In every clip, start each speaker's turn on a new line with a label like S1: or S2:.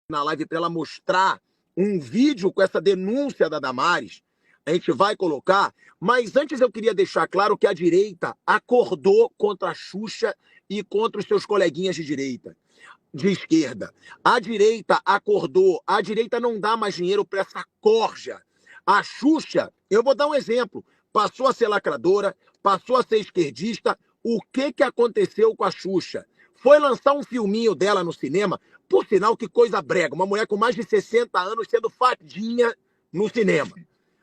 S1: na live para ela mostrar um vídeo com essa denúncia da Damares. A gente vai colocar, mas antes eu queria deixar claro que a direita acordou contra a Xuxa e contra os seus coleguinhas de direita, de esquerda. A direita acordou, a direita não dá mais dinheiro para essa corja. A Xuxa, eu vou dar um exemplo, passou a ser lacradora, passou a ser esquerdista. O que aconteceu com a Xuxa? Foi lançar um filminho dela no cinema, por sinal, que coisa brega, uma mulher com mais de 60 anos sendo fadinha no cinema.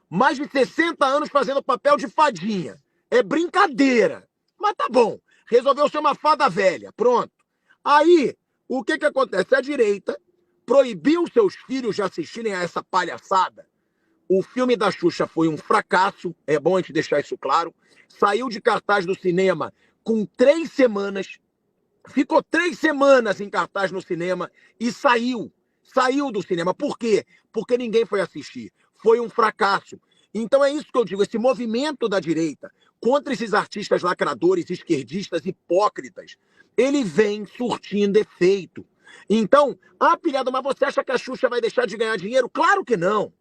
S1: Mais de 60 anos fazendo papel de fadinha. É brincadeira. Mas tá bom. Resolveu ser uma fada velha. Pronto. Aí, o que acontece? A direita proibiu seus filhos de assistirem a essa palhaçada. O filme da Xuxa foi um fracasso. É bom a gente deixar isso claro. Saiu de cartaz do cinema com 3 semanas. Ficou 3 semanas em cartaz no cinema e saiu. Saiu do cinema. Por quê? Porque ninguém foi assistir. Foi um fracasso. Então é isso que eu digo, esse movimento da direita contra esses artistas lacradores, esquerdistas, hipócritas, ele vem surtindo efeito. Então, pilhada, mas você acha que a Xuxa vai deixar de ganhar dinheiro? Claro que não.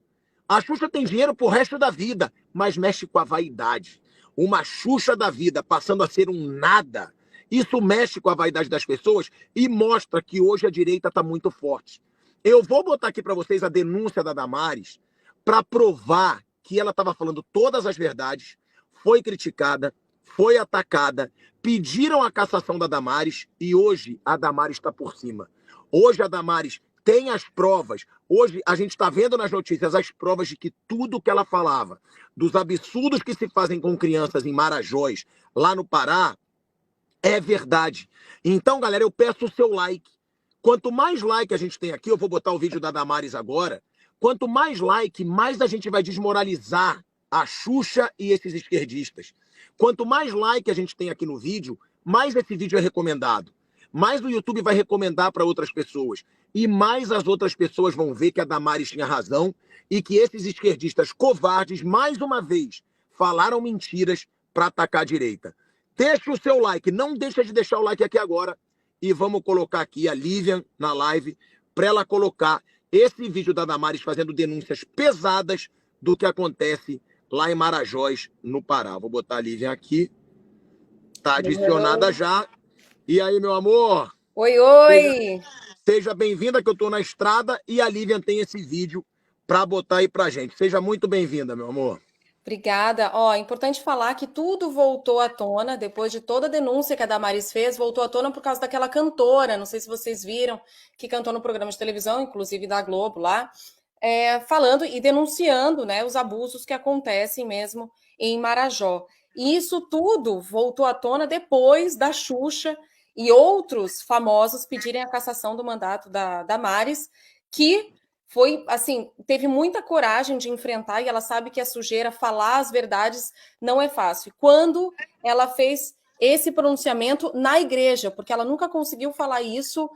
S1: A Xuxa tem dinheiro pro resto da vida, mas mexe com a vaidade. Uma Xuxa da vida passando a ser um nada, isso mexe com a vaidade das pessoas e mostra que hoje a direita está muito forte. Eu vou botar aqui para vocês a denúncia da Damares para provar que ela estava falando todas as verdades, foi criticada, foi atacada, pediram a cassação da Damares e hoje a Damares está por cima. Hoje a Damares tem as provas. Hoje a gente está vendo nas notícias as provas de que tudo que ela falava, dos absurdos que se fazem com crianças em Marajós, lá no Pará, é verdade. Então, galera, eu peço o seu like. Quanto mais like a gente tem aqui, eu vou botar o vídeo da Damares agora, quanto mais like, mais a gente vai desmoralizar a Xuxa e esses esquerdistas. Quanto mais like a gente tem aqui no vídeo, mais esse vídeo é recomendado. Mais o YouTube vai recomendar para outras pessoas. E mais as outras pessoas vão ver que a Damares tinha razão e que esses esquerdistas covardes, mais uma vez, falaram mentiras para atacar a direita. Deixa o seu like, não deixa de deixar o like aqui agora. E vamos colocar aqui a Lívia na live para ela colocar esse vídeo da Damares fazendo denúncias pesadas do que acontece lá em Marajós, no Pará. Vou botar a Lívia aqui. Tá adicionada já. E aí, meu amor?
S2: Oi, oi!
S1: Seja bem-vinda, que eu tô na estrada e a Lívia tem esse vídeo para botar aí pra gente. Seja muito bem-vinda, meu amor.
S2: Obrigada. Ó, é importante falar que tudo voltou à tona, depois de toda a denúncia que a Damares fez, voltou à tona por causa daquela cantora, não sei se vocês viram, que cantou no programa de televisão, inclusive da Globo lá, falando e denunciando, né, os abusos que acontecem mesmo em Marajó. E isso tudo voltou à tona depois da Xuxa e outros famosos pedirem a cassação do mandato da Damares, que foi assim, teve muita coragem de enfrentar e ela sabe que a sujeira, falar as verdades não é fácil. Quando ela fez esse pronunciamento na igreja, porque ela nunca conseguiu falar isso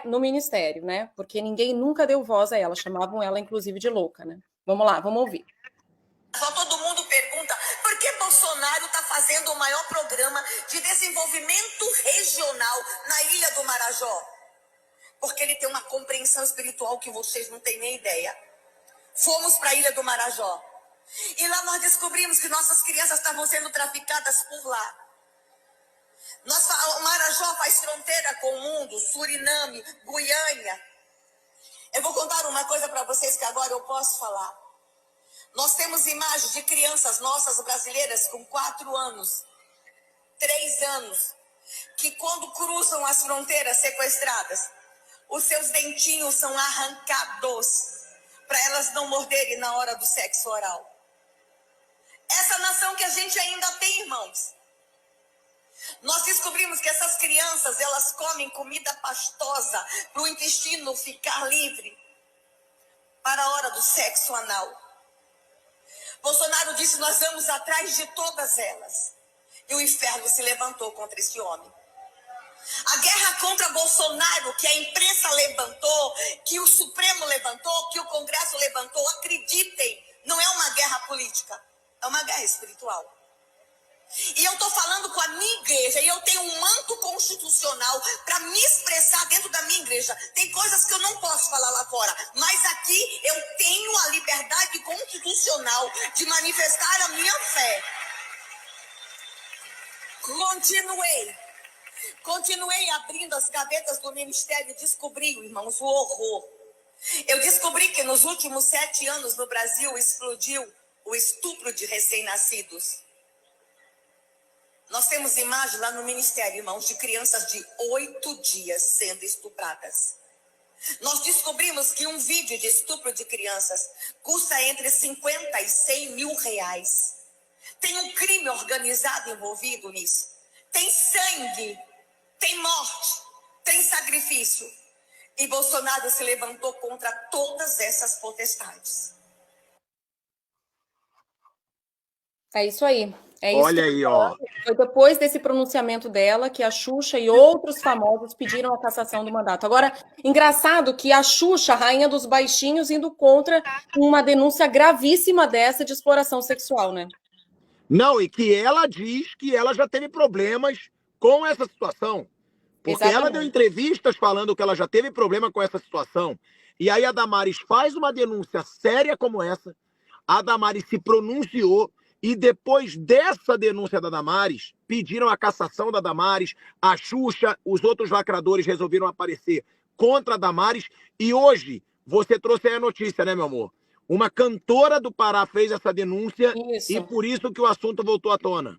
S2: no ministério, né? Porque ninguém nunca deu voz a ela, chamavam ela inclusive de louca, né? Vamos lá, vamos ouvir.
S3: Só todo mundo pergunta por que Bolsonaro está fazendo o maior programa de desenvolvimento regional na Ilha do Marajó. Porque ele tem uma compreensão espiritual que vocês não têm nem ideia. Fomos para a Ilha do Marajó. E lá nós descobrimos que nossas crianças estavam sendo traficadas por lá. O Marajó faz fronteira com o mundo, Suriname, Guiânia. Eu vou contar uma coisa para vocês que agora eu posso falar. Nós temos imagens de crianças nossas brasileiras com 4 anos, 3 anos, que quando cruzam as fronteiras sequestradas, os seus dentinhos são arrancados para elas não morderem na hora do sexo oral. Essa nação que a gente ainda tem, irmãos. Nós descobrimos que essas crianças, elas comem comida pastosa para o intestino ficar livre para a hora do sexo anal. Bolsonaro disse: nós vamos atrás de todas elas. E o inferno se levantou contra esse homem. A guerra contra Bolsonaro, que a imprensa levantou, que o Supremo levantou, que o Congresso levantou, acreditem, não é uma guerra política, é uma guerra espiritual. E eu estou falando com a minha igreja, e eu tenho um manto constitucional para me expressar dentro da minha igreja. Tem coisas que eu não posso falar lá fora, mas aqui eu tenho a liberdade constitucional de manifestar a minha fé. Continuei abrindo as gavetas do ministério e descobri, irmãos, o horror. Eu descobri que nos últimos 7 anos no Brasil explodiu o estupro de recém-nascidos. Nós temos imagens lá no ministério, irmãos, de crianças de 8 dias sendo estupradas. Nós descobrimos que um vídeo de estupro de crianças custa entre 50 e 100 mil reais. Tem um crime organizado envolvido nisso. Tem sangue, tem morte, tem sacrifício. E Bolsonaro se levantou contra todas essas potestades.
S2: É isso aí. É isso.
S1: Olha aí, ó.
S2: Foi depois desse pronunciamento dela que a Xuxa e outros famosos pediram a cassação do mandato. Agora, engraçado que a Xuxa, rainha dos baixinhos, indo contra uma denúncia gravíssima dessa de exploração sexual, né?
S1: Não, e que ela diz que ela já teve problemas com essa situação. Porque ela deu entrevistas falando que ela já teve problema com essa situação. E aí a Damares faz uma denúncia séria como essa. A Damares se pronunciou. E depois dessa denúncia da Damares, pediram a cassação da Damares, a Xuxa, os outros lacradores resolveram aparecer contra a Damares. E hoje, você trouxe aí a notícia, né, meu amor? Uma cantora do Pará fez essa denúncia.
S2: Isso.
S1: E por isso que o assunto voltou à tona.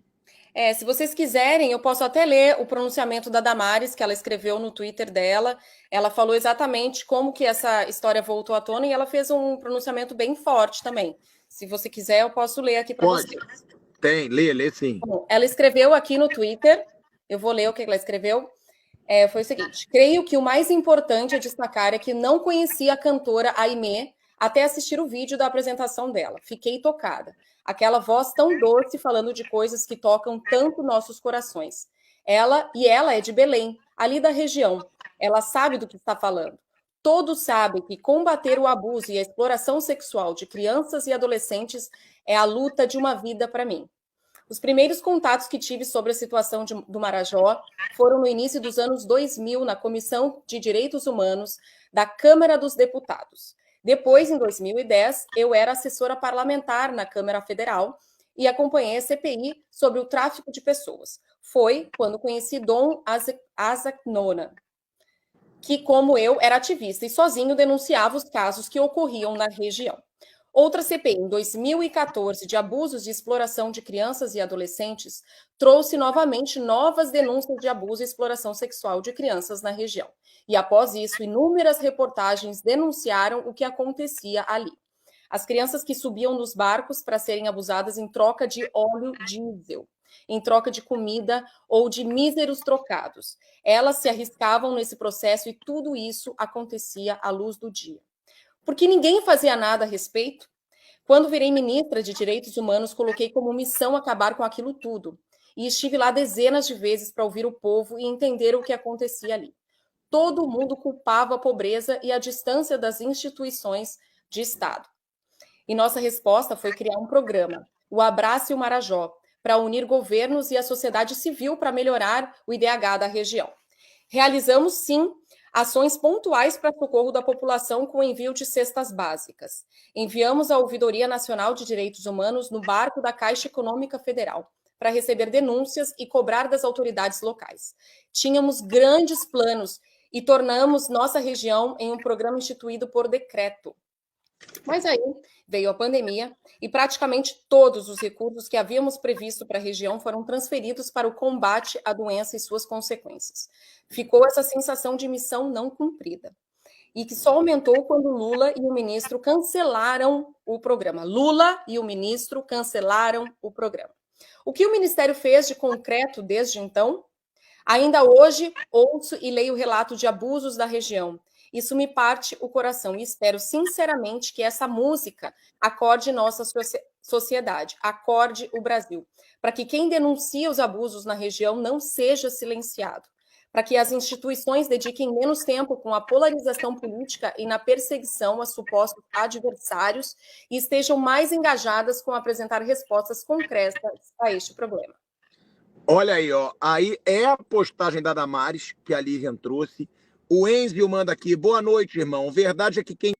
S2: Se vocês quiserem, eu posso até ler o pronunciamento da Damares, que ela escreveu no Twitter dela. Ela falou exatamente como que essa história voltou à tona e ela fez um pronunciamento bem forte também. Se você quiser, eu posso ler aqui para você.
S1: Tem, lê sim.
S2: Bom, ela escreveu aqui no Twitter, eu vou ler o que ela escreveu. Foi o seguinte: creio que o mais importante a destacar é que não conhecia a cantora Aimee até assistir o vídeo da apresentação dela. Fiquei tocada. Aquela voz tão doce falando de coisas que tocam tanto nossos corações. Ela é de Belém, ali da região. Ela sabe do que está falando. Todos sabem que combater o abuso e a exploração sexual de crianças e adolescentes é a luta de uma vida para mim. Os primeiros contatos que tive sobre a situação do Marajó foram no início dos anos 2000, na Comissão de Direitos Humanos da Câmara dos Deputados. Depois, em 2010, eu era assessora parlamentar na Câmara Federal e acompanhei a CPI sobre o tráfico de pessoas. Foi quando conheci Dom Azagnona, que, como eu, era ativista e sozinho denunciava os casos que ocorriam na região. Outra CPI, em 2014, de abusos de exploração de crianças e adolescentes, trouxe novamente novas denúncias de abuso e exploração sexual de crianças na região. E, após isso, inúmeras reportagens denunciaram o que acontecia ali. As crianças que subiam nos barcos para serem abusadas em troca de óleo diesel, em troca de comida ou de míseros trocados. Elas se arriscavam nesse processo e tudo isso acontecia à luz do dia. Porque ninguém fazia nada a respeito. Quando virei ministra de Direitos Humanos, coloquei como missão acabar com aquilo tudo. E estive lá dezenas de vezes para ouvir o povo e entender o que acontecia ali. Todo mundo culpava a pobreza e a distância das instituições de Estado. E nossa resposta foi criar um programa, o Abrace o Marajó, para unir governos e a sociedade civil para melhorar o IDH da região. Realizamos, sim, ações pontuais para socorro da população com envio de cestas básicas. Enviamos a Ouvidoria Nacional de Direitos Humanos no barco da Caixa Econômica Federal para receber denúncias e cobrar das autoridades locais. Tínhamos grandes planos e tornamos nossa região em um programa instituído por decreto. Mas aí veio a pandemia e praticamente todos os recursos que havíamos previsto para a região foram transferidos para o combate à doença e suas consequências. Ficou essa sensação de missão não cumprida. E que só aumentou quando Lula e o ministro cancelaram o programa. Lula e o ministro cancelaram o programa. O que o Ministério fez de concreto desde então? Ainda hoje ouço e leio relato de abusos da região. Isso me parte o coração e espero sinceramente que essa música acorde nossa sociedade, acorde o Brasil, para que quem denuncia os abusos na região não seja silenciado, para que as instituições dediquem menos tempo com a polarização política e na perseguição a supostos adversários e estejam mais engajadas com apresentar respostas concretas a este problema.
S1: Olha aí, ó. Aí é a postagem da Damares que a Lívia trouxe. O Enzio manda aqui. Boa noite, irmão. Verdade é que quem